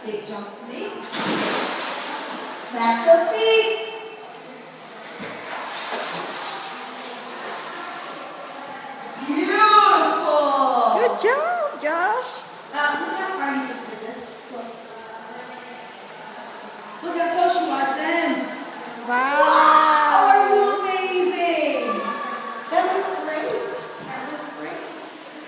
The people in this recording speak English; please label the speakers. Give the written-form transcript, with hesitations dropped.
Speaker 1: Big jump to me. Smash those feet. Beautiful.
Speaker 2: Good job, Josh.
Speaker 1: Look how far you just did this. Look. Look how close.